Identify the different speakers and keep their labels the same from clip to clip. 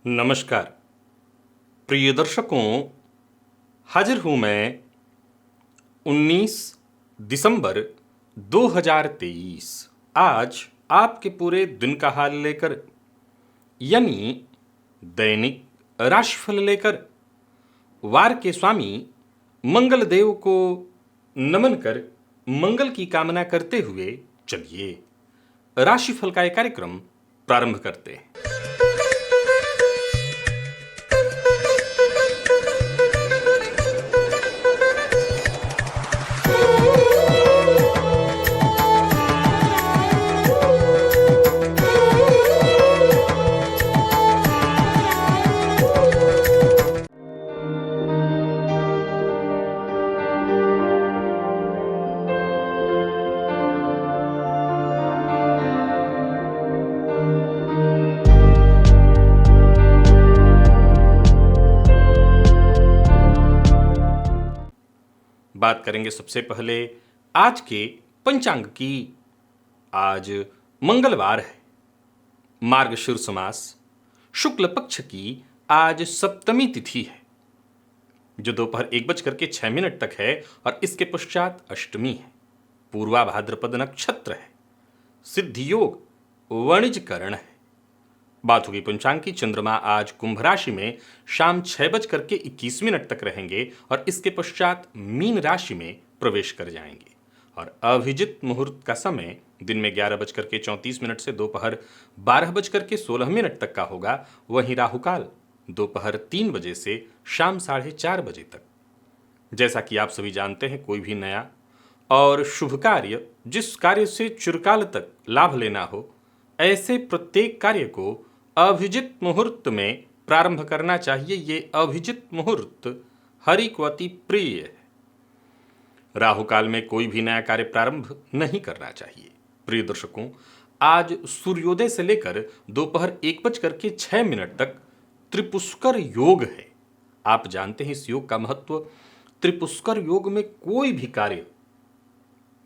Speaker 1: नमस्कार प्रिय दर्शकों, हाजिर हूं मैं 19 दिसंबर 2023 आज आपके पूरे दिन का हाल लेकर, यानी दैनिक राशिफल लेकर वार के स्वामी मंगल देव को नमन कर मंगल की कामना करते हुए चलिए राशिफल का एक कार्यक्रम प्रारंभ करते हैं। बात करेंगे सबसे पहले आज के पंचांग की। आज मंगलवार है, मार्गशीर्ष मास शुक्ल पक्ष की आज सप्तमी तिथि है जो दोपहर 1:06 तक है और इसके पश्चात अष्टमी है। पूर्वा भाद्रपद नक्षत्र है, सिद्धि योग वणिज करण है। बात होगी पंचांग की। चंद्रमा आज कुंभ राशि में शाम 6:21 तक रहेंगे और इसके पश्चात मीन राशि में प्रवेश कर जाएंगे और अभिजित मुहूर्त का समय दिन में 11:34 से दोपहर 12:16 तक का होगा। वहीं राहुकाल दोपहर 3 बजे से शाम 4:30 बजे तक। जैसा कि आप सभी जानते हैं, कोई भी नया और शुभ कार्य, जिस कार्य से चिरकाल तक लाभ लेना हो, ऐसे प्रत्येक कार्य को अभिजित मुहूर्त में प्रारंभ करना चाहिए। ये अभिजित मुहूर्त हरि को अति प्रिय है। राहु काल में कोई भी नया कार्य प्रारंभ नहीं करना चाहिए। प्रिय दर्शकों, आज सूर्योदय से लेकर दोपहर 1:06 तक त्रिपुष्कर योग है। आप जानते हैं इस योग का महत्व। त्रिपुष्कर योग में कोई भी कार्य,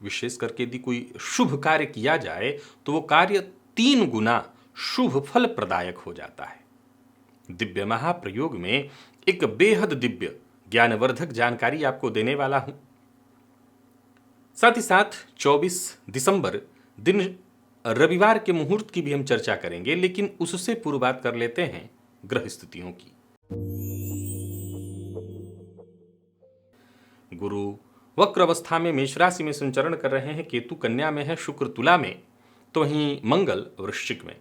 Speaker 1: विशेष करके यदि कोई शुभ कार्य किया जाए तो वो कार्य 3 गुना शुभ फल प्रदायक हो जाता है। दिव्य महाप्रयोग में एक बेहद दिव्य ज्ञानवर्धक जानकारी आपको देने वाला हूं। साथ ही साथ 24 दिसंबर दिन रविवार के मुहूर्त की भी हम चर्चा करेंगे, लेकिन उससे पूर्व बात कर लेते हैं ग्रह स्थितियों की। गुरु वक्र अवस्था में मेष राशि में संचरण कर रहे हैं, केतु कन्या में है, शुक्र तुला में, तो वहीं मंगल वृश्चिक में।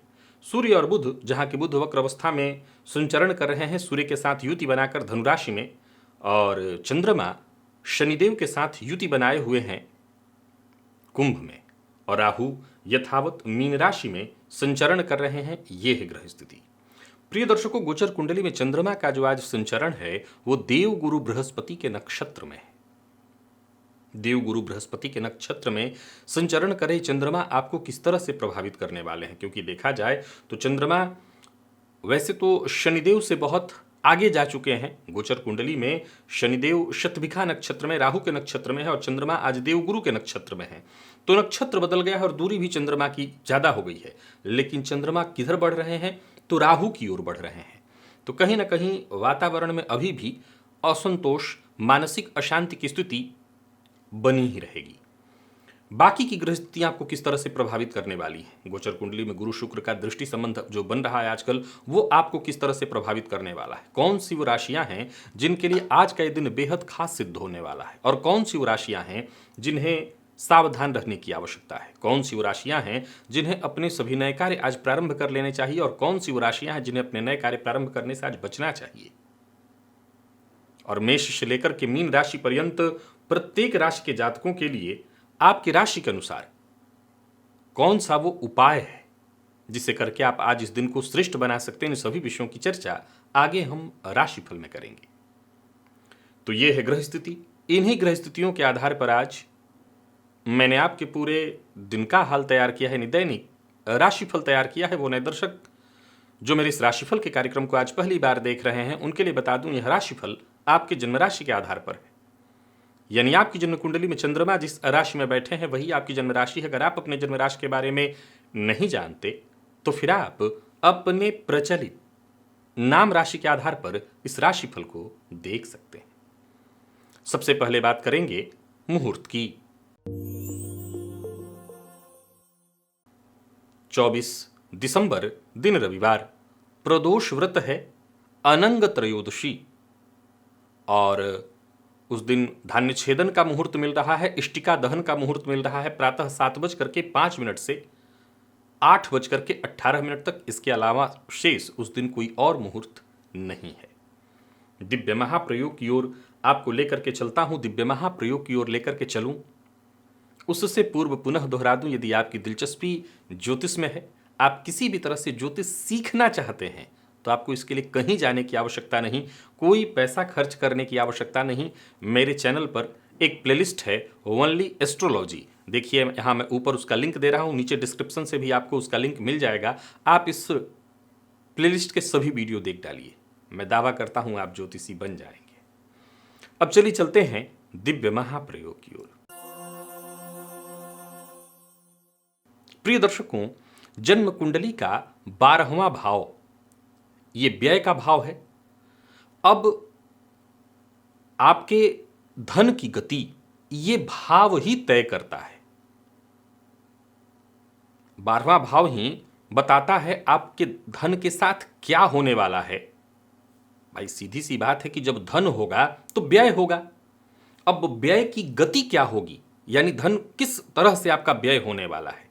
Speaker 1: सूर्य और बुध, जहां के बुध वक्र अवस्था में संचरण कर रहे हैं सूर्य के साथ युति बनाकर धनुराशि में, और चंद्रमा शनिदेव के साथ युति बनाए हुए हैं कुंभ में, और राहु यथावत मीन राशि में संचरण कर रहे हैं। ये है ग्रह स्थिति। प्रिय दर्शकों, गोचर कुंडली में चंद्रमा का जो आज संचरण है वो देवगुरु बृहस्पति के नक्षत्र में है। देवगुरु बृहस्पति के नक्षत्र में संचरण करे चंद्रमा आपको किस तरह से प्रभावित करने वाले हैं, क्योंकि देखा जाए तो चंद्रमा वैसे तो शनिदेव से बहुत आगे जा चुके हैं। गोचर कुंडली में शनिदेव शतभिखा नक्षत्र में, राहु के नक्षत्र में है, और चंद्रमा आज देवगुरु के नक्षत्र में है। तो नक्षत्र बदल गया है और दूरी भी चंद्रमा की ज्यादा हो गई है, लेकिन चंद्रमा किधर बढ़ रहे हैं तो राहु की ओर बढ़ रहे हैं। तो कहीं ना कहीं वातावरण में अभी भी असंतोष, मानसिक अशांति की स्थिति बनी ही रहेगी। बाकी की ग्रह स्थितियां आपको किस तरह से प्रभावित करने वाली हैं? गोचर कुंडली में गुरु शुक्र का दृष्टि संबंध जो बन रहा है आजकल, वो आपको किस तरह से प्रभावित करने वाला है? कौन सी वो राशियां हैं जिनके लिए आज का ये दिन बेहद खास सिद्ध होने वाला है, और कौन सी वो राशियां हैं जिन्हें सावधान रहने की आवश्यकता है? कौन सी वो राशियां हैं जिन्हें अपने सभी नए कार्य आज प्रारंभ कर लेने चाहिए, और कौन सी वो राशियां हैं जिन्हें अपने नए कार्य प्रारंभ करने से आज बचना चाहिए? और मेष से लेकर के मीन राशि पर्यंत प्रत्येक राशि के जातकों के लिए आपकी राशि के अनुसार कौन सा वो उपाय है जिसे करके आप आज इस दिन को श्रेष्ठ बना सकते हैं, इन सभी विषयों की चर्चा आगे हम राशिफल में करेंगे। तो ये है ग्रह स्थिति। इन्हीं ग्रह स्थितियों के आधार पर आज मैंने आपके पूरे दिन का हाल तैयार किया है, दैनिक राशिफल तैयार किया है। वो नए दर्शक जो मेरे इस राशिफल के कार्यक्रम को आज पहली बार देख रहे हैं, उनके लिए बता दूं, यह राशिफल आपके जन्म राशि के आधार पर है। यानी आपकी जन्म कुंडली में चंद्रमा जिस राशि में बैठे हैं वही आपकी जन्म राशि है। अगर आप अपने जन्म राशि के बारे में नहीं जानते तो फिर आप अपने प्रचलित नाम राशि के आधार पर इस राशिफल को देख सकते हैं। सबसे पहले बात करेंगे मुहूर्त की। 24 दिसंबर दिन रविवार, प्रदोष व्रत है, अनंग त्रयोदशी, और उस दिन धान्य छेदन का मुहूर्त मिल रहा है, इष्टिका दहन का मुहूर्त मिल रहा है प्रातः 7:05 से 8:18 तक। इसके अलावा शेष उस दिन कोई और मुहूर्त नहीं है। दिव्य महाप्रयोग की ओर आपको लेकर के चलता हूं, दिव्य महाप्रयोग की ओर लेकर के चलूं। उससे पूर्व पुनः दोहरा दूं, यदि आपकी दिलचस्पी ज्योतिष में है, आप किसी भी तरह से ज्योतिष सीखना चाहते हैं, तो आपको इसके लिए कहीं जाने की आवश्यकता नहीं, कोई पैसा खर्च करने की आवश्यकता नहीं। मेरे चैनल पर एक प्लेलिस्ट है ओनली एस्ट्रोलॉजी, देखिए यहाँ मैं ऊपर उसका लिंक दे रहा हूँ, नीचे डिस्क्रिप्शन से भी आपको उसका लिंक मिल जाएगा। आप इस प्लेलिस्ट के सभी वीडियो देख डालिए, मैं दावा करता हूँ आप ज्योतिषी बन जाएंगे। अब चलिए चलते हैं दिव्य महाप्रयोग की ओर। प्रिय दर्शकों, जन्म कुंडली का 12वां भाव ये व्यय का भाव है। अब आपके धन की गति ये भाव ही तय करता है। 12वां भाव ही बताता है आपके धन के साथ क्या होने वाला है। भाई सीधी सी बात है कि जब धन होगा तो व्यय होगा। अब व्यय की गति क्या होगी, यानी धन किस तरह से आपका व्यय होने वाला है।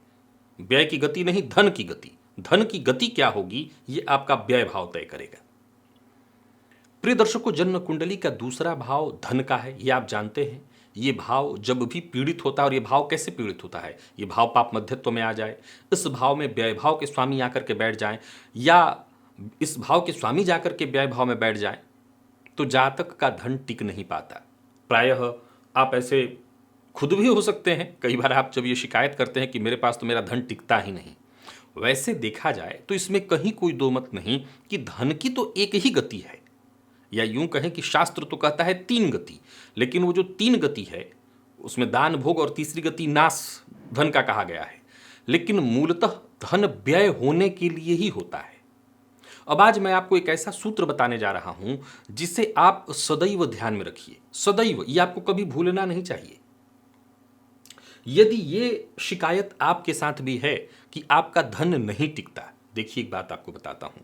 Speaker 1: व्यय की गति नहीं, धन की गति। धन की गति क्या होगी ये आपका व्यय भाव तय करेगा। प्रिय दर्शकों, जन्म कुंडली का दूसरा भाव धन का है, ये आप जानते हैं। ये भाव जब भी पीड़ित होता है, और ये भाव कैसे पीड़ित होता है, ये भाव पाप मध्यत्व में आ जाए, इस भाव में व्यय भाव के स्वामी आकर के बैठ जाएं, या इस भाव के स्वामी जाकर के व्यय भाव में बैठ जाएं, तो जातक का धन टिक नहीं पाता। प्रायः आप ऐसे खुद भी हो सकते हैं, कई बार आप जब ये शिकायत करते हैं कि मेरे पास तो मेरा धन टिकता ही नहीं। वैसे देखा जाए तो इसमें कहीं कोई दो मत नहीं कि धन की तो एक ही गति है, या यूं कहें कि शास्त्र तो कहता है 3 गति, लेकिन वो जो 3 गति है उसमें दान भोग और तीसरी गति नाश धन का कहा गया है, लेकिन मूलतः धन व्यय होने के लिए ही होता है। अब आज मैं आपको एक ऐसा सूत्र बताने जा रहा हूं जिसे आप सदैव ध्यान में रखिए, सदैव, ये आपको कभी भूलना नहीं चाहिए। यदि ये शिकायत आपके साथ भी है कि आपका धन नहीं टिकता, देखिए एक बात आपको बताता हूं,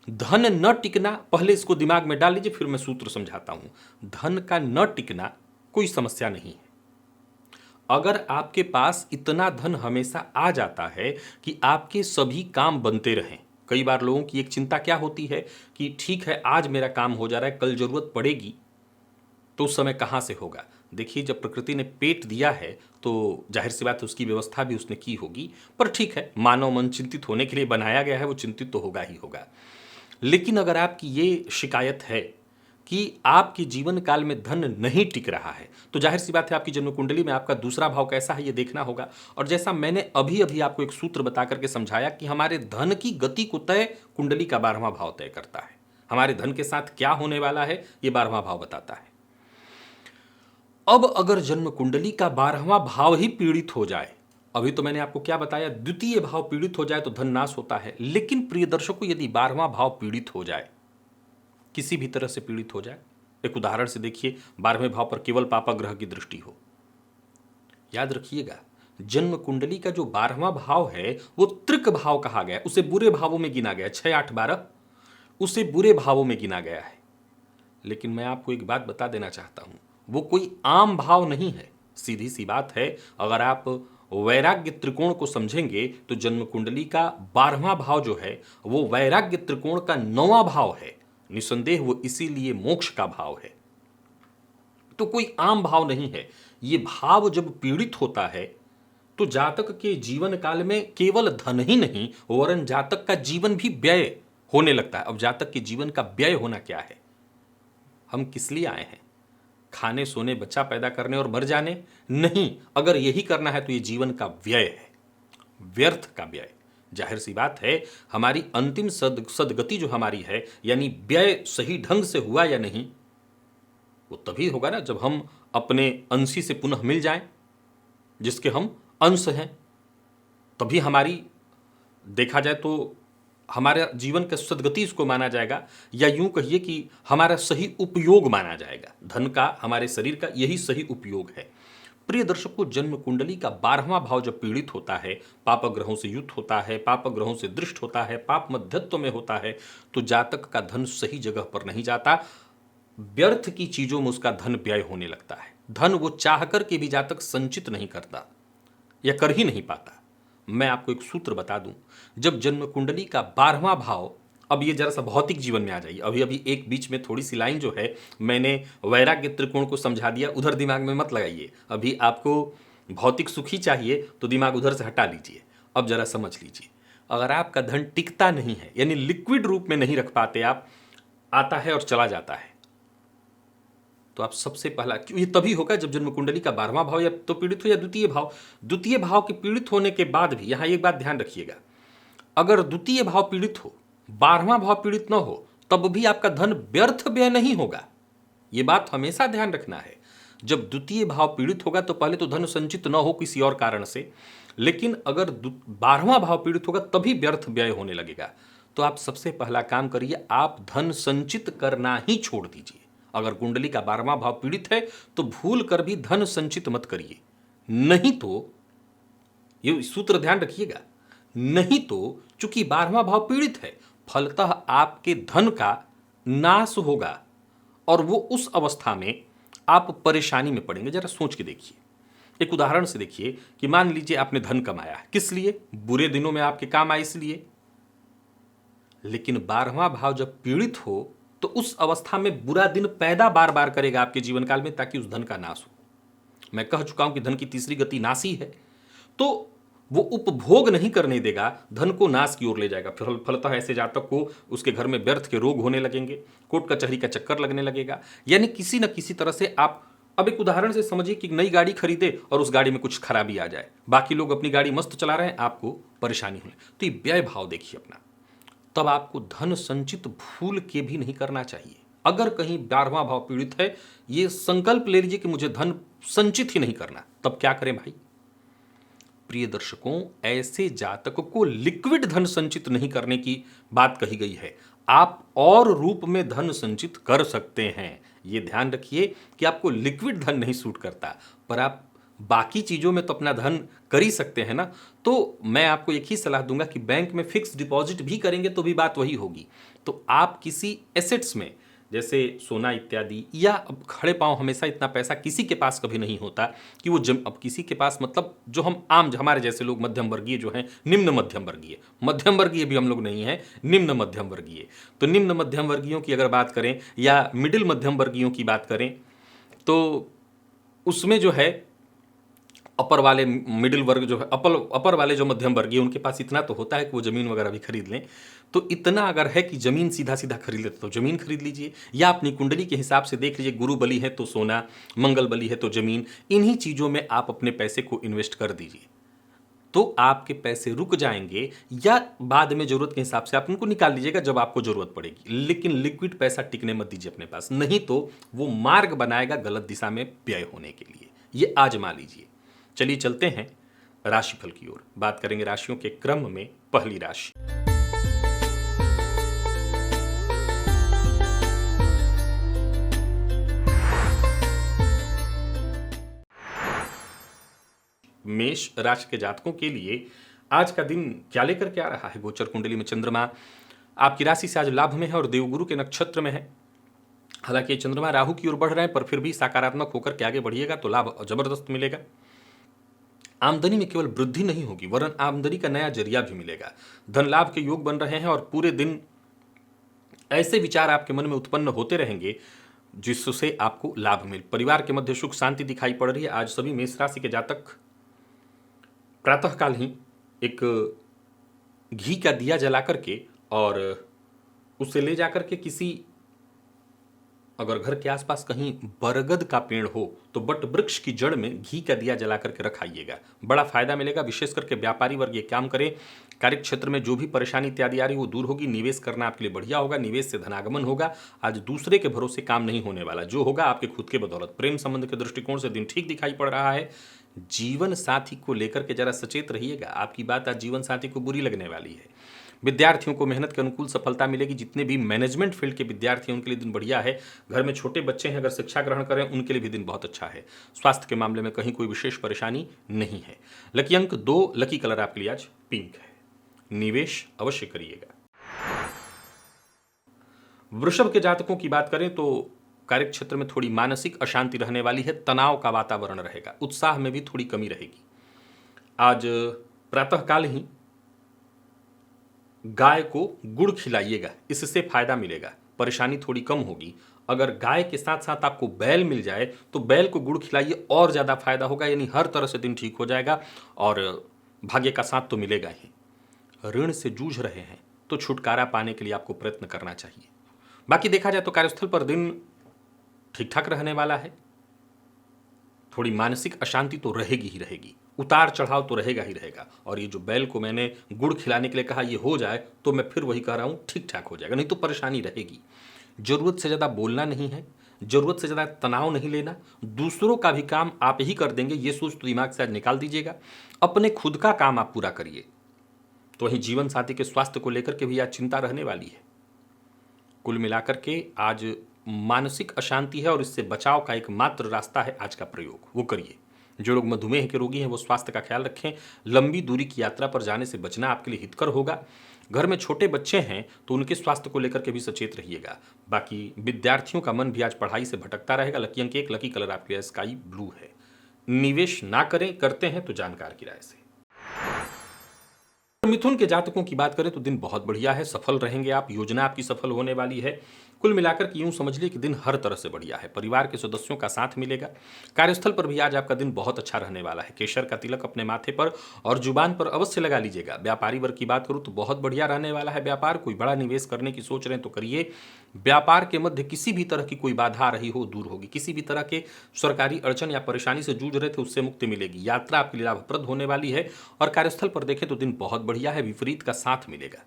Speaker 1: धन न टिकना, पहले इसको दिमाग में डाल लीजिए, फिर मैं सूत्र समझाता हूं। धन का न टिकना कोई समस्या नहीं है। अगर आपके पास इतना धन हमेशा आ जाता है कि आपके सभी काम बनते रहें। कई बार लोगों की एक चिंता क्या होती है कि ठीक है आज मेरा काम हो जा रहा है, कल जरूरत पड़ेगी तो उस समय कहां से होगा। देखिए, जब प्रकृति ने पेट दिया है तो जाहिर सी बात है उसकी व्यवस्था भी उसने की होगी, पर ठीक है, मानव मन चिंतित होने के लिए बनाया गया है, वो चिंतित तो होगा ही होगा। लेकिन अगर आपकी ये शिकायत है कि आपके जीवन काल में धन नहीं टिक रहा है, तो जाहिर सी बात है आपकी जन्म कुंडली में आपका दूसरा भाव कैसा है ये देखना होगा। और जैसा मैंने अभी अभी आपको एक सूत्र बता करके समझाया कि हमारे धन की गति को तय कुंडली का 12वां भाव तय करता है। हमारे धन के साथ क्या होने वाला है ये 12वां भाव बताता है। अब अगर जन्म कुंडली का 12वां भाव ही पीड़ित हो जाए, अभी तो मैंने आपको क्या बताया, द्वितीय भाव पीड़ित हो जाए तो धन नाश होता है, लेकिन प्रिय दर्शकों यदि 12वां भाव पीड़ित हो जाए, किसी भी तरह से पीड़ित हो जाए, एक उदाहरण से देखिए, 12वें भाव पर केवल पापा ग्रह की दृष्टि हो। याद रखिएगा, जन्म कुंडली का जो 12वां भाव है वो त्रिक भाव कहा गया, उसे बुरे भावों में गिना गया, 6, 8, 12 उसे बुरे भावों में गिना गया है। लेकिन मैं आपको एक बात बता देना चाहता हूं, वो कोई आम भाव नहीं है। सीधी सी बात है, अगर आप वैराग्य त्रिकोण को समझेंगे तो जन्म कुंडली का 12वां भाव जो है वो वैराग्य त्रिकोण का 9वां भाव है। निसंदेह वो इसीलिए मोक्ष का भाव है, तो कोई आम भाव नहीं है। ये भाव जब पीड़ित होता है तो जातक के जीवन काल में केवल धन ही नहीं वरन जातक का जीवन भी व्यय होने लगता है। अब जातक के जीवन का व्यय होना क्या है, हम किस लिए आए हैं, खाने सोने बच्चा पैदा करने और मर जाने? नहीं, अगर यही करना है तो ये जीवन का व्यय है, व्यर्थ का व्यय। जाहिर सी बात है हमारी अंतिम सदगति जो हमारी है, यानी व्यय सही ढंग से हुआ या नहीं, वो तभी होगा ना जब हम अपने अंशी से पुनः मिल जाएं, जिसके हम अंश हैं। तभी हमारी देखा जाए तो हमारा जीवन का सदगति इसको माना जाएगा, या यूं कहिए कि हमारा सही उपयोग माना जाएगा। धन का, हमारे शरीर का यही सही उपयोग है। प्रिय दर्शकों, जन्म कुंडली का 12वां भाव जब पीड़ित होता है, पाप ग्रहों से युक्त होता है, पाप ग्रहों से दृष्ट होता है, पाप मध्यत्व में होता है, तो जातक का धन सही जगह पर नहीं जाता, व्यर्थ की चीजों में उसका धन व्यय होने लगता है। धन वो चाह कर के भी जातक संचित नहीं करता या कर ही नहीं पाता। मैं आपको एक सूत्र बता दूं, जब जन्म कुंडली का 12वां भाव, अब ये जरा सा भौतिक जीवन में आ जाइए, अभी अभी एक बीच में थोड़ी सी लाइन जो है मैंने वैराग्य त्रिकोण को समझा दिया, उधर दिमाग में मत लगाइए। अभी आपको भौतिक सुखी चाहिए तो दिमाग उधर से हटा लीजिए। अब जरा समझ लीजिए, अगर आपका धन टिकता नहीं है, यानी लिक्विड रूप में नहीं रख पाते आप, आता है और चला जाता है, तो आप सबसे पहला, ये तभी होगा जब जन्म कुंडली का 12वां भाव या तो पीड़ित हो या द्वितीय भाव। द्वितीय भाव के पीड़ित होने के बाद भी, यहां एक बात ध्यान रखिएगा, अगर द्वितीय भाव पीड़ित हो, 12वां भाव पीड़ित न हो, तब भी आपका धन व्यर्थ व्यय नहीं होगा। यह बात हमेशा ध्यान रखना है। जब द्वितीय भाव पीड़ित होगा तो पहले तो धन संचित न हो किसी और कारण से, लेकिन अगर 12वां भाव पीड़ित होगा तभी व्यर्थ व्यय होने लगेगा। तो आप सबसे पहला काम करिए, आप धन संचित करना ही छोड़ दीजिए। अगर कुंडली का 12वां भाव पीड़ित है तो भूल कर भी धन संचित मत करिए, नहीं तो, ये सूत्र ध्यान रखिएगा, नहीं तो चूंकि 12वां भाव पीड़ित है, फलतः आपके धन का नाश होगा और वो उस अवस्था में आप परेशानी में पड़ेंगे। जरा सोच के देखिए, एक उदाहरण से देखिए कि मान लीजिए आपने धन कमाया, किस लिए? बुरे दिनों में आपके काम आए इसलिए। लेकिन 12वां भाव जब पीड़ित हो तो उस अवस्था में बुरा दिन पैदा बार बार करेगा आपके जीवन काल में, ताकि उस धन का नाश हो। मैं कह चुका हूं कि धन की तीसरी गति नाशी है, तो वो उपभोग नहीं करने देगा, धन को नाश की ओर ले जाएगा। फलतः ऐसे जातक को उसके घर में व्यर्थ के रोग होने लगेंगे, कोर्ट कचहरी का चक्कर लगने लगेगा। यानी किसी न किसी तरह से आप, अब एक उदाहरण से समझिए कि नई गाड़ी खरीदे और उस गाड़ी में कुछ खराबी आ जाए, बाकी लोग अपनी गाड़ी मस्त चला रहे हैं, आपको परेशानी होने, तो ये व्यय भाव देखिए अपना। तब आपको धन संचित भूल के भी नहीं करना चाहिए। अगर कहीं 12वां भाव पीड़ित है, ये संकल्प ले लीजिए कि मुझे धन संचित ही नहीं करना, तब क्या करें भाई? प्रिय दर्शकों, ऐसे जातक को लिक्विड धन संचित नहीं करने की बात कही गई है। आप और रूप में धन संचित कर सकते हैं, ये ध्यान रखिए कि आपको लिक्विड धन नहीं सूट करता, पर आप बाकी चीजों में तो अपना धन कर ही सकते हैं ना। तो मैं आपको एक ही सलाह दूंगा कि बैंक में फिक्स डिपॉजिट भी करेंगे तो भी बात वही होगी। तो आप किसी एसेट्स में, जैसे सोना इत्यादि, या अब खड़े पांव हमेशा इतना पैसा किसी के पास कभी नहीं होता कि वो अब किसी के पास, मतलब जो हम आम, हमारे जैसे लोग मध्यम वर्गीय जो हैं, निम्न मध्यम वर्गीय भी हम लोग नहीं हैं, निम्न मध्यम वर्गीय। तो निम्न मध्यम वर्गीयों की अगर बात करें या मिडिल मध्यम वर्गीयों की बात करें, तो उसमें जो है अपर वाले मिडिल वर्ग जो है, अपर वाले जो मध्यम वर्गीय, उनके पास इतना तो होता है कि वो जमीन वगैरह भी खरीद लें। तो इतना अगर है कि जमीन सीधा सीधा खरीद लेते तो जमीन खरीद लीजिए, या अपनी कुंडली के हिसाब से देख लीजिए, गुरु बली है तो सोना, मंगल बली है तो जमीन, इन्हीं चीजों में आप अपने पैसे को इन्वेस्ट कर दीजिए। तो आपके पैसे रुक जाएंगे, या बाद में जरूरत के हिसाब से आप उनको निकाल लीजिएगा जब आपको जरूरत पड़ेगी। लेकिन लिक्विड पैसा टिकने मत दीजिए अपने पास, नहीं तो वो मार्ग बनाएगा गलत दिशा में व्यय होने के लिए। ये आजमा लीजिए। चलिए चलते हैं राशिफल की ओर, बात करेंगे राशियों के क्रम में पहली राशि। मेष राशि के जातकों के लिए आज का दिन क्या लेकर के आ रहा है? गोचर कुंडली में चंद्रमा आपकी राशि से आज लाभ में है और देवगुरु के नक्षत्र में है। हालांकि चंद्रमा राहु की ओर बढ़ रहे हैं, पर फिर भी सकारात्मक होकर के आगे बढ़िएगा तो लाभ जबरदस्त मिलेगा। आमदनी में केवल वृद्धि नहीं होगी, वरन आमदनी का नया जरिया भी मिलेगा। धन लाभ के योग बन रहे हैं और पूरे दिन ऐसे विचार आपके मन में उत्पन्न होते रहेंगे जिससे आपको लाभ मिले। परिवार के मध्य सुख शांति दिखाई पड़ रही है। आज सभी मेष राशि के जातक प्रातःकाल ही एक घी का दिया जला करके और उसे ले जाकर के किसी, अगर घर के आसपास कहीं बरगद का पेड़ हो तो बट वृक्ष की जड़ में घी का दिया जला करके रखाइएगा, बड़ा फायदा मिलेगा। विशेष करके व्यापारी वर्ग ये काम करें। कार्य क्षेत्र में जो भी परेशानी इत्यादि आ रही है वो दूर होगी। निवेश करना आपके लिए बढ़िया होगा, निवेश से धनागमन होगा। आज दूसरे के भरोसे काम नहीं होने वाला, जो होगा आपके खुद के बदौलत। प्रेम संबंध के दृष्टिकोण से दिन ठीक दिखाई पड़ रहा है। जीवन साथी को लेकर के जरा सचेत रहिएगा, आपकी बात आज जीवन साथी को बुरी लगने वाली है। विद्यार्थियों को मेहनत के अनुकूल सफलता मिलेगी। जितने भी मैनेजमेंट फील्ड के विद्यार्थी हैं उनके लिए दिन बढ़िया है। घर में छोटे बच्चे हैं अगर शिक्षा ग्रहण करें उनके लिए भी दिन बहुत अच्छा है। स्वास्थ्य के मामले में कहीं कोई विशेष परेशानी नहीं है। लकी अंक 2, लकी कलर आपके लिए आज पिंक है। निवेश अवश्य करिएगा। वृषभ के जातकों की बात करें तो कार्यक्षेत्र में थोड़ी मानसिक अशांति रहने वाली है। तनाव का वातावरण रहेगा। उत्साह में भी थोड़ी कमी रहेगी। आज प्रातःकाल ही गाय को गुड़ खिलाइएगा, इससे फायदा मिलेगा, परेशानी थोड़ी कम होगी। अगर गाय के साथ साथ आपको बैल मिल जाए तो बैल को गुड़ खिलाइए, और ज़्यादा फायदा होगा। यानी हर तरह से दिन ठीक हो जाएगा और भाग्य का साथ तो मिलेगा ही। ऋण से जूझ रहे हैं तो छुटकारा पाने के लिए आपको प्रयत्न करना चाहिए। बाकी देखा जाए तो कार्यस्थल पर दिन ठीक ठाक रहने वाला है। थोड़ी मानसिक अशांति तो रहेगी ही रहेगी, उतार चढ़ाव तो रहेगा ही रहेगा। और ये जो बैल को मैंने गुड़ खिलाने के लिए कहा, ये हो जाए तो मैं फिर वही कह रहा हूं, ठीक ठाक हो जाएगा, नहीं तो परेशानी रहेगी। जरूरत से ज़्यादा बोलना नहीं है, जरूरत से ज़्यादा तनाव नहीं लेना। दूसरों का भी काम आप ही कर देंगे, ये सोच तो दिमाग से आज निकाल दीजिएगा। अपने खुद का काम आप पूरा करिए। तो वहीं जीवन साथी के स्वास्थ्य को लेकर के भी आज चिंता रहने वाली है। कुल मिलाकर के आज मानसिक अशांति है और इससे बचाव का एकमात्र रास्ता है आज का प्रयोग, वो करिए। जो लोग मधुमेह के रोगी हैं वो स्वास्थ्य का ख्याल रखें। लंबी दूरी की यात्रा पर जाने से बचना आपके लिए हितकर होगा। घर में छोटे बच्चे हैं तो उनके स्वास्थ्य को लेकर के भी सचेत रहिएगा। बाकी विद्यार्थियों का मन भी आज पढ़ाई से भटकता रहेगा। लकी अंक 1, लकी कलर आपके लिए स्काई ब्लू है। निवेश ना करें, करते हैं तो जानकार की राय से। मिथुन के जातकों की बात करें तो दिन बहुत बढ़िया है। सफल रहेंगे आप, योजना आपकी सफल होने वाली है। कुल मिलाकर के यूं समझ लीजिए कि दिन हर तरह से बढ़िया है। परिवार के सदस्यों का साथ मिलेगा। कार्यस्थल पर भी आज आपका दिन बहुत अच्छा रहने वाला है। केशर का तिलक अपने माथे पर और जुबान पर अवश्य लगा लीजिएगा। व्यापारी वर्ग की बात करूं तो बहुत बढ़िया रहने वाला है व्यापार। कोई बड़ा निवेश करने की सोच रहे हैं तो करिए। व्यापार के मध्य किसी भी तरह की कोई बाधा आ रही हो दूर होगी। किसी भी तरह के सरकारी अड़चन या परेशानी से जूझ रहे थे उससे मुक्ति मिलेगी। यात्रा आपके लिए लाभप्रद होने वाली है। और कार्यस्थल पर देखें तो दिन बहुत बढ़िया है, विपरीत का साथ मिलेगा।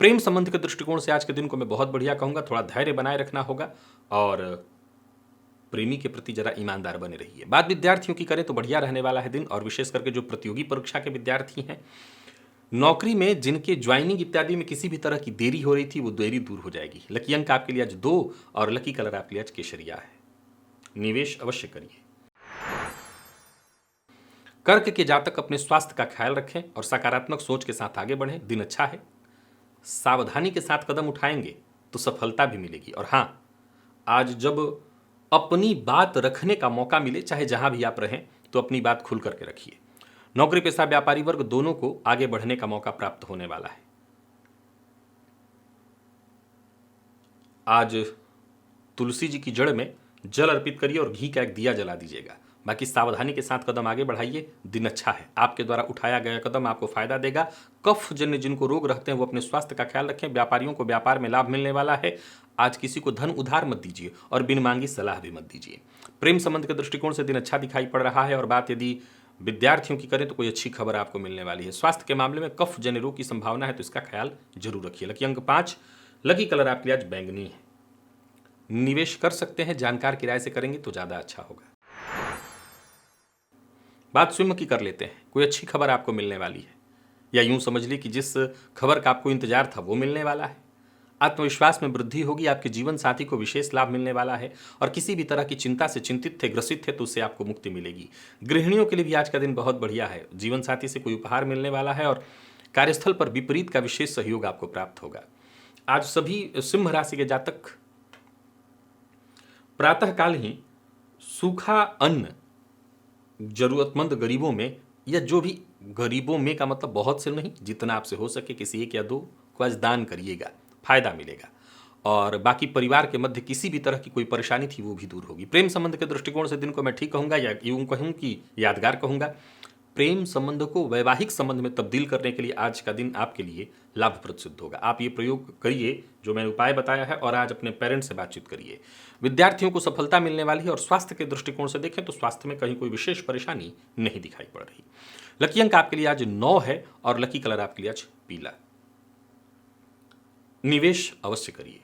Speaker 1: प्रेम संबंध के दृष्टिकोण से आज के दिन को मैं बहुत बढ़िया कहूंगा। थोड़ा धैर्य बनाए रखना होगा और प्रेमी के प्रति जरा ईमानदार बने रहिए। बात विद्यार्थियों की करें तो बढ़िया रहने वाला है दिन। और विशेष करके जो प्रतियोगी परीक्षा के विद्यार्थी हैं, नौकरी में जिनके ज्वाइनिंग इत्यादि में किसी भी तरह की देरी हो रही थी वो देरी दूर हो जाएगी। लकी अंक आपके लिए आज 2 और लकी कलर आपके लिए आज केसरिया है। निवेश अवश्य करिए। कर्क के जातक अपने स्वास्थ्य का ख्याल रखें और सकारात्मक सोच के साथ आगे बढ़ें। दिन अच्छा है। सावधानी के साथ कदम उठाएंगे तो सफलता भी मिलेगी। और हां, आज जब अपनी बात रखने का मौका मिले, चाहे जहां भी आप रहें, तो अपनी बात खुल करके रखिए। नौकरी पेशा व्यापारी वर्ग दोनों को आगे बढ़ने का मौका प्राप्त होने वाला है। आज तुलसी जी की जड़ में जल अर्पित करिए और घी का एक दिया जला दीजिएगा। बाकी सावधानी के साथ कदम आगे बढ़ाइए। दिन अच्छा है। आपके द्वारा उठाया गया कदम आपको फायदा देगा। कफ जन्य जिनको रोग रहते हैं वो अपने स्वास्थ्य का ख्याल रखें। व्यापारियों को व्यापार में लाभ मिलने वाला है। आज किसी को धन उधार मत दीजिए और बिन मांगी सलाह भी मत दीजिए। प्रेम संबंध के दृष्टिकोण से दिन अच्छा दिखाई पड़ रहा है। और बात यदि विद्यार्थियों की करें तो कोई अच्छी खबर आपको मिलने वाली है। स्वास्थ्य के मामले में कफ जन्य रोग की संभावना है तो इसका ख्याल जरूर रखिए। लकी अंक 5, लकी कलर आपके लिए आज बैंगनी है। निवेश कर सकते हैं, जानकार की राय से करेंगे तो ज्यादा अच्छा होगा। बात सिंह की कर लेते हैं। कोई अच्छी खबर आपको मिलने वाली है, या यूं समझ ली कि जिस खबर का आपको इंतजार था वो मिलने वाला है। आत्मविश्वास में वृद्धि होगी। आपके जीवन साथी को विशेष लाभ मिलने वाला है। और किसी भी तरह की चिंता से चिंतित थे, ग्रसित थे, तो उससे आपको मुक्ति मिलेगी। गृहिणियों के लिए भी आज का दिन बहुत बढ़िया है। जीवन साथी से कोई उपहार मिलने वाला है और कार्यस्थल पर विपरीत का विशेष सहयोग आपको प्राप्त होगा। आज सभी सिंह राशि के जातक प्रातःकाल ही सूखा अन्न जरूरतमंद गरीबों में, या जो भी गरीबों में का मतलब बहुत से नहीं, जितना आपसे हो सके किसी 1 या 2 को आज दान करिएगा, फायदा मिलेगा। और बाकी परिवार के मध्य किसी भी तरह की कोई परेशानी थी वो भी दूर होगी। प्रेम संबंध के दृष्टिकोण से दिन को मैं ठीक कहूंगा, या यूं कहूं कि यादगार कहूंगा। प्रेम संबंध को वैवाहिक संबंध में तब्दील करने के लिए आज का दिन आपके लिए लाभप्रद सिद्ध होगा। आप ये प्रयोग करिए जो मैंने उपाय बताया है, और आज अपने पेरेंट्स से बातचीत करिए। विद्यार्थियों को सफलता मिलने वाली है। और स्वास्थ्य के दृष्टिकोण से देखें तो स्वास्थ्य में कहीं कोई विशेष परेशानी नहीं दिखाई पड़ रही। लकी अंक आपके लिए आज 9 है और लकी कलर आपके लिए आज पीला। निवेश अवश्य करिए।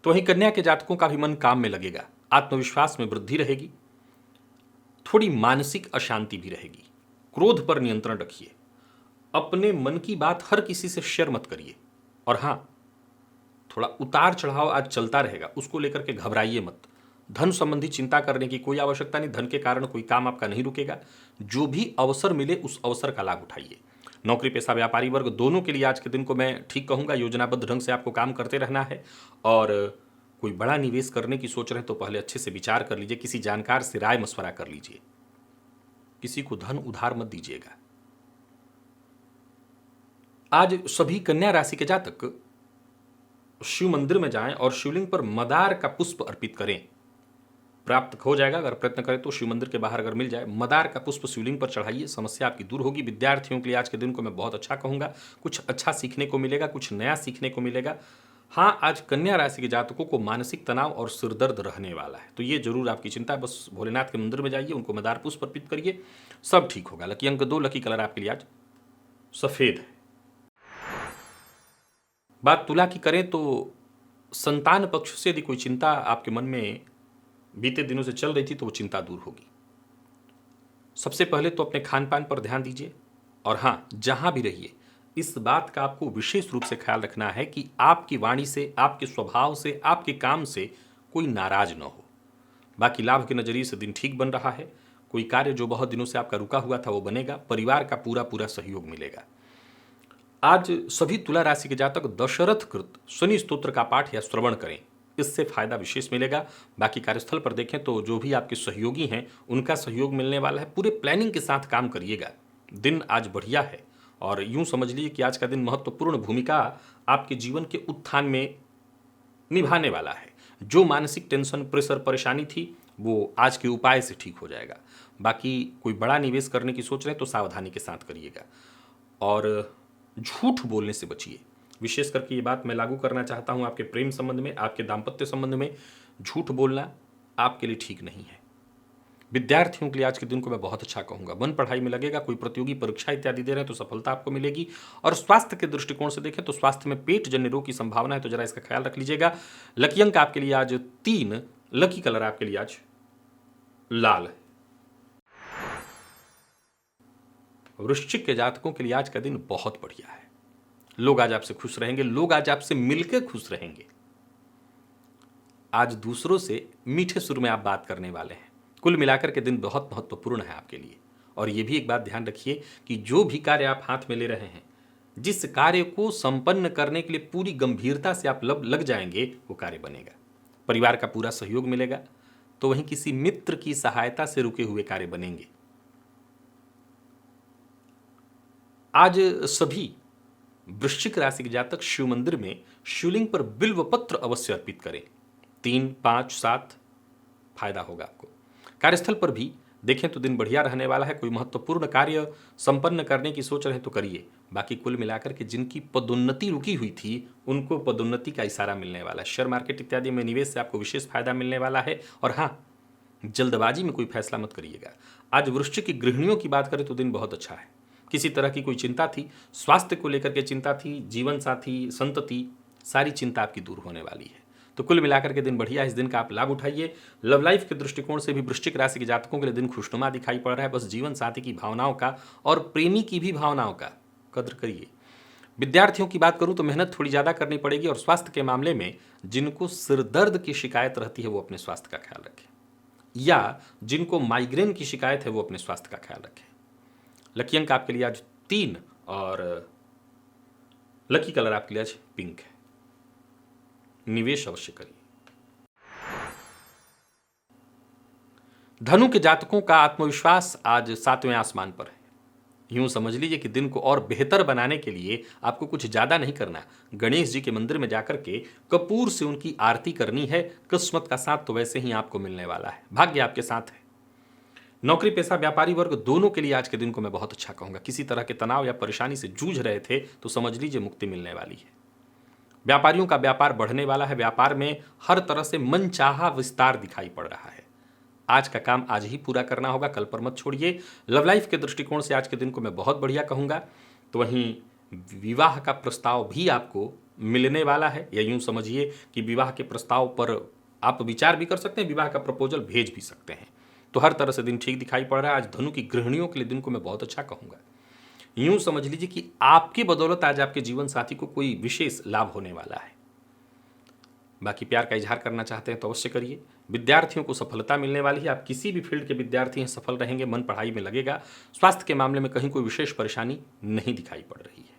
Speaker 1: तो वहीं कन्या के जातकों का भी मन काम में लगेगा। आत्मविश्वास में वृद्धि रहेगी। थोड़ी मानसिक अशांति भी रहेगी। क्रोध पर नियंत्रण रखिए। अपने मन की बात हर किसी से शेयर मत करिए। और हाँ, थोड़ा उतार चढ़ाव आज चलता रहेगा, उसको लेकर के घबराइए मत। धन संबंधी चिंता करने की कोई आवश्यकता नहीं, धन के कारण कोई काम आपका नहीं रुकेगा। जो भी अवसर मिले उस अवसर का लाभ उठाइए। नौकरी पेशा व्यापारी वर्ग दोनों के लिए आज के दिन को मैं ठीक कहूँगा। योजनाबद्ध ढंग से आपको काम करते रहना है। और कोई बड़ा निवेश करने की सोच रहे हैं तो पहले अच्छे से विचार कर लीजिए, किसी जानकार से राय मशवरा कर लीजिए। किसी को धन उधार मत दीजिएगा। आज सभी कन्या राशि के जातक शिव मंदिर में जाएं और शिवलिंग पर मदार का पुष्प अर्पित करें। प्राप्त हो जाएगा, अगर प्रयत्न करें तो शिव मंदिर के बाहर अगर मिल जाए मदार का पुष्प शिवलिंग पर चढ़ाइए, समस्या आपकी दूर होगी। विद्यार्थियों के लिए आज के दिन को मैं बहुत अच्छा कहूंगा। कुछ अच्छा सीखने को मिलेगा, कुछ नया सीखने को मिलेगा। हाँ, आज कन्या राशि के जातकों को मानसिक तनाव और सिरदर्द रहने वाला है, तो ये जरूर आपकी चिंता है। बस भोलेनाथ के मंदिर में जाइए, उनको मदार पुष्प अर्पित करिए, सब ठीक होगा। लकी अंक 2, लकी कलर आपके लिए आज सफेद है। बात तुला की करें तो संतान पक्ष से यदि कोई चिंता आपके मन में बीते दिनों से चल रही थी तो वो चिंता दूर होगी। सबसे पहले तो अपने खान पान पर ध्यान दीजिए। और हाँ, जहां भी रहिए इस बात का आपको विशेष रूप से ख्याल रखना है कि आपकी वाणी से, आपके स्वभाव से, आपके काम से कोई नाराज न हो। बाकी लाभ के नजरिए से दिन ठीक बन रहा है। कोई कार्य जो बहुत दिनों से आपका रुका हुआ था वो बनेगा। परिवार का पूरा पूरा सहयोग मिलेगा। आज सभी तुला राशि के जातक दशरथ कृत शनि स्तोत्र का पाठ या श्रवण करें, इससे फायदा विशेष मिलेगा। बाकी कार्यस्थल पर देखें तो जो भी आपके सहयोगी हैं उनका सहयोग मिलने वाला है। पूरे प्लानिंग के साथ काम करिएगा। दिन आज बढ़िया है और यूं समझ लीजिए कि आज का दिन महत्वपूर्ण भूमिका आपके जीवन के उत्थान में निभाने वाला है। जो मानसिक टेंशन, प्रेशर, परेशानी थी वो आज के उपाय से ठीक हो जाएगा। बाकी कोई बड़ा निवेश करने की सोच रहे हैं तो सावधानी के साथ करिएगा और झूठ बोलने से बचिए। विशेष करके ये बात मैं लागू करना चाहता हूं आपके प्रेम संबंध में, आपके दाम्पत्य संबंध में। झूठ बोलना आपके लिए ठीक नहीं है। विद्यार्थियों के लिए आज के दिन को मैं बहुत अच्छा कहूंगा। मन पढ़ाई में लगेगा। कोई प्रतियोगी परीक्षा इत्यादि दे रहे हैं तो सफलता आपको मिलेगी। और स्वास्थ्य के दृष्टिकोण से देखें तो स्वास्थ्य में पेट जन्य रोग की संभावना है, तो जरा इसका ख्याल रख लीजिएगा। लकी अंक आपके लिए आज 3, लकी कलर आपके लिए आज लाल है। वृश्चिक के जातकों के लिए आज का दिन बहुत बढ़िया है। लोग आज आपसे खुश रहेंगे, लोग आज आपसे मिलकर खुश रहेंगे। आज दूसरों से मीठे सुर में आप बात करने वाले हैं। कुल मिलाकर के दिन बहुत महत्वपूर्ण है आपके लिए। और यह भी एक बात ध्यान रखिए कि जो भी कार्य आप हाथ में ले रहे हैं, जिस कार्य को संपन्न करने के लिए पूरी गंभीरता से आप लग जाएंगे, वो कार्य बनेगा। परिवार का पूरा सहयोग मिलेगा, तो वहीं किसी मित्र की सहायता से रुके हुए कार्य बनेंगे। आज सभी वृश्चिक राशि के जातक शिव मंदिर में शिवलिंग पर बिल्व पत्र अवश्य अर्पित करें। 3, 5, 7 फायदा होगा आपको। कार्यस्थल पर भी देखें तो दिन बढ़िया रहने वाला है। कोई महत्वपूर्ण कार्य संपन्न करने की सोच रहे हैं तो करिए। बाकी कुल मिलाकर के जिनकी पदोन्नति रुकी हुई थी उनको पदोन्नति का इशारा मिलने वाला है। शेयर मार्केट इत्यादि में निवेश से आपको विशेष फायदा मिलने वाला है। और हाँ, जल्दबाजी में कोई फैसला मत करिएगा। आज वृश्चिक की गृहिणियों की बात करें तो दिन बहुत अच्छा है। किसी तरह की कोई चिंता थी, स्वास्थ्य को लेकर के चिंता थी, जीवन साथी, संतति, सारी चिंता आपकी दूर होने वाली है। तो कुल मिलाकर के दिन बढ़िया है। इस दिन का आप लाभ उठाइए। लव लाइफ के दृष्टिकोण से भी वृश्चिक राशि के जातकों के लिए दिन खुशनुमा दिखाई पड़ रहा है। बस जीवन साथी की भावनाओं का और प्रेमी की भी भावनाओं का कद्र करिए। विद्यार्थियों की बात करूं तो मेहनत थोड़ी ज़्यादा करनी पड़ेगी। और स्वास्थ्य के मामले में जिनको सिरदर्द की शिकायत रहती है वो अपने स्वास्थ्य का ख्याल रखें, या जिनको माइग्रेन की शिकायत है वो अपने स्वास्थ्य का ख्याल रखें। लकी अंक आपके लिए आज 3 और लकी कलर आपके लिए आज पिंक है। निवेश अवश्य करिए। धनु के जातकों का आत्मविश्वास आज 7वें आसमान पर है। यूं समझ लीजिए कि दिन को और बेहतर बनाने के लिए आपको कुछ ज्यादा नहीं करना। गणेश जी के मंदिर में जाकर के कपूर से उनकी आरती करनी है। किस्मत का साथ तो वैसे ही आपको मिलने वाला है। भाग्य आपके साथ है। नौकरी पेशा व्यापारी वर्ग दोनों के लिए आज के दिन को मैं बहुत अच्छा कहूंगा। किसी तरह के तनाव या परेशानी से जूझ रहे थे तो समझ लीजिए मुक्ति मिलने वाली है। व्यापारियों का व्यापार बढ़ने वाला है। व्यापार में हर तरह से मनचाहा विस्तार दिखाई पड़ रहा है। आज का काम आज ही पूरा करना होगा, कल पर मत छोड़िए। लव लाइफ के दृष्टिकोण से आज के दिन को मैं बहुत बढ़िया कहूंगा। तो वहीं विवाह का प्रस्ताव भी आपको मिलने वाला है, या यूं समझिए कि विवाह के प्रस्ताव पर आप विचार भी कर सकते हैं, विवाह का प्रपोजल भेज भी सकते हैं। तो हर तरह से दिन ठीक दिखाई पड़ रहा है। आज धनु की गृहिणियों के लिए दिन को मैं बहुत अच्छा कहूंगा। यूं समझ लीजिए कि आपकी बदौलत आज आपके जीवन साथी को कोई विशेष लाभ होने वाला है। बाकी प्यार का इजहार करना चाहते हैं तो अवश्य करिए। विद्यार्थियों को सफलता मिलने वाली है। आप किसी भी फील्ड के विद्यार्थी हैं, सफल रहेंगे, मन पढ़ाई में लगेगा। स्वास्थ्य के मामले में कहीं कोई विशेष परेशानी नहीं दिखाई पड़ रही है।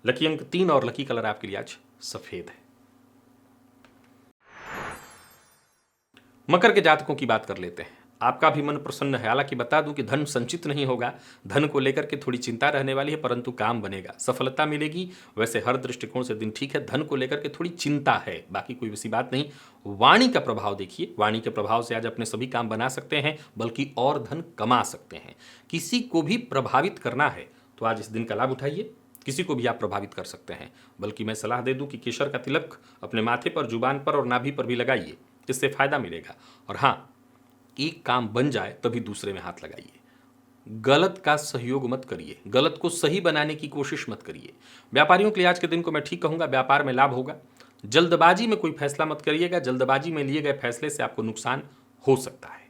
Speaker 1: लकी अंक 3 और लकी कलर आपके लिए आज सफेद है। मकर के जातकों की बात कर लेते हैं। आपका भी मन प्रसन्न है। हालांकि बता दूं कि धन संचित नहीं होगा, धन को लेकर के थोड़ी चिंता रहने वाली है, परंतु काम बनेगा, सफलता मिलेगी। वैसे हर दृष्टिकोण से दिन ठीक है, धन को लेकर के थोड़ी चिंता है, बाकी कोई वैसी बात नहीं। वाणी का प्रभाव देखिए, वाणी के प्रभाव से आज अपने सभी काम बना सकते हैं, बल्कि और धन कमा सकते हैं। किसी को भी प्रभावित करना है तो आज इस दिन का लाभ उठाइए। किसी को भी आप प्रभावित कर सकते हैं, बल्कि मैं सलाह दे दूं कि केसर का तिलक अपने माथे पर, जुबान पर और नाभि पर भी लगाइए, इससे फायदा मिलेगा। और हाँ, एक काम बन जाए तभी दूसरे में हाथ लगाइए। गलत का सहयोग मत करिए, गलत को सही बनाने की कोशिश मत करिए। व्यापारियों के लिए आज के दिन को मैं ठीक कहूंगा, व्यापार में लाभ होगा। जल्दबाजी में कोई फैसला मत करिएगा, जल्दबाजी में लिए गए फैसले से आपको नुकसान हो सकता है।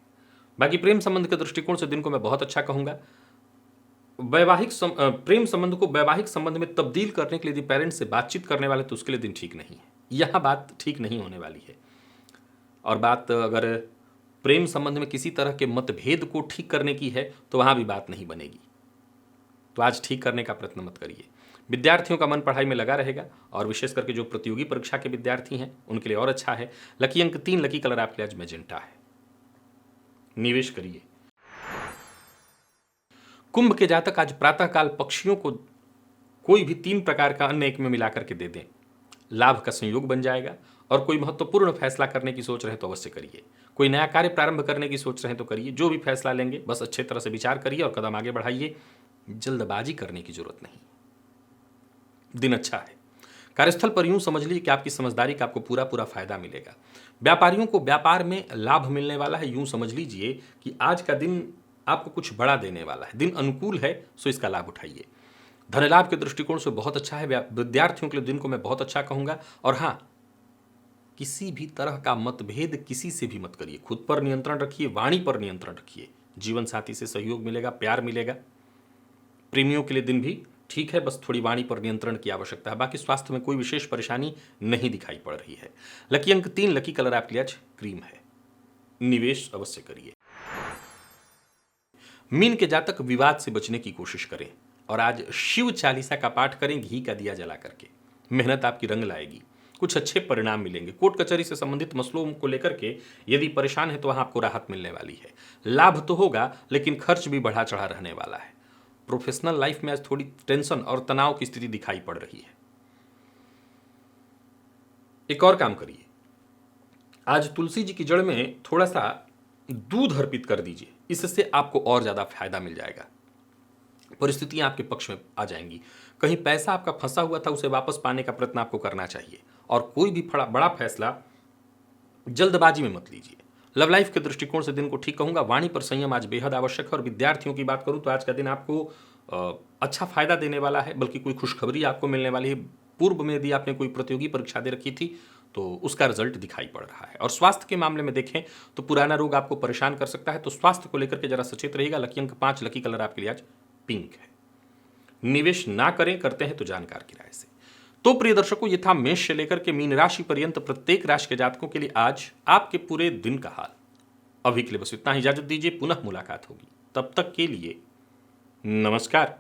Speaker 1: बाकी प्रेम संबंध के दृष्टिकोण से दिन को मैं बहुत अच्छा कहूंगा। प्रेम संबंध को वैवाहिक संबंध में तब्दील करने के लिए यदि पेरेंट्स से बातचीत करने वाले तो उसके लिए दिन ठीक नहीं है। यह बात ठीक नहीं होने वाली है। और बात अगर प्रेम संबंध में किसी तरह के मतभेद को ठीक करने की है तो वहां भी बात नहीं बनेगी। तो आज ठीक करने का प्रयत्न मत करिए। विद्यार्थियों का मन पढ़ाई में लगा रहेगा, और विशेष करके जो प्रतियोगी परीक्षा के विद्यार्थी हैं उनके लिए और अच्छा है। लकी अंक 3, लकी कलर आपके लिए आज मैजेंटा है। निवेश करिए। कुंभ के जातक आज प्रातःकाल पक्षियों को कोई भी 3 प्रकार का अन्न एक में मिलाकर के दे दें, लाभ का संयोग बन जाएगा। और कोई महत्वपूर्ण फैसला करने की सोच रहे तो अवश्य करिए। कोई नया कार्य प्रारंभ करने की सोच रहे तो करिए। जो भी फैसला लेंगे बस अच्छे तरह से विचार करिए और कदम आगे बढ़ाइए। जल्दबाजी करने की जरूरत नहीं। दिन अच्छा है। कार्यस्थल पर यूं समझ लीजिए कि आपकी समझदारी का आपको पूरा फायदा मिलेगा। व्यापारियों को व्यापार में लाभ मिलने वाला है। यूं समझ लीजिए कि आज का दिन आपको कुछ बड़ा देने वाला है। दिन अनुकूल है, सो इसका लाभ उठाइए। धन लाभ के दृष्टिकोण से बहुत अच्छा है। विद्यार्थियों के लिए दिन को मैं बहुत अच्छा कहूंगा। और हाँ, किसी भी तरह का मतभेद किसी से भी मत करिए। खुद पर नियंत्रण रखिए, वाणी पर नियंत्रण रखिए। जीवन साथी से सहयोग मिलेगा, प्यार मिलेगा। प्रेमियों के लिए दिन भी ठीक है, बस थोड़ी वाणी पर नियंत्रण की आवश्यकता है। बाकी स्वास्थ्य में कोई विशेष परेशानी नहीं दिखाई पड़ रही है। लकी अंक 3, लकी कलर आपके लिए आज क्रीम है। निवेश अवश्य करिए। मीन के जातक विवाद से बचने की कोशिश करें और आज शिव चालीसा का पाठ करें घी का दिया जला करके। मेहनत आपकी रंग लाएगी, कुछ अच्छे परिणाम मिलेंगे। कोर्ट कचहरी से संबंधित मसलों को लेकर के यदि परेशान है तो वहां आपको राहत मिलने वाली है। लाभ तो होगा, लेकिन खर्च भी बढ़ा चढ़ा रहने वाला है। प्रोफेशनल लाइफ में आज थोड़ी टेंशन और तनाव की स्थिति दिखाई पड़ रही है। एक और काम करिए, आज तुलसी जी की जड़ में थोड़ा सा दूध अर्पित कर दीजिए। इससे आपको और ज्यादा फायदा मिल जाएगा। परिस्थितियां आपके पक्ष में आ जाएंगी। कहीं पैसा आपका फंसा हुआ था, उसे वापस पाने का प्रयत्न आपको करना चाहिए। और कोई भी बड़ा फैसला जल्दबाजी में मत लीजिए। लव लाइफ के दृष्टिकोण से दिन को ठीक कहूंगा। वाणी पर संयम आज बेहद आवश्यक है। और विद्यार्थियों की बात करूं तो आज का दिन आपको अच्छा फायदा देने वाला है, बल्कि कोई खुशखबरी आपको मिलने वाली है। पूर्व में यदि आपने कोई प्रतियोगी परीक्षा दे रखी थी तो उसका रिजल्ट दिखाई पड़ रहा है। और स्वास्थ्य के मामले में देखें तो पुराना रोग आपको परेशान कर सकता है, तो स्वास्थ्य को लेकर के जरा सचेत रहिएगा। लकी अंक 5, लकी कलर आपके लिए आज पिंक है। निवेश ना करें, करते हैं तो जानकार की राय से। तो प्रिय दर्शकों, ये था मेष से लेकर के मीन राशि पर्यंत प्रत्येक राशि के जातकों के लिए आज आपके पूरे दिन का हाल। अभी के लिए बस इतना ही, इजाजत दीजिए, पुनः मुलाकात होगी। तब तक के लिए नमस्कार।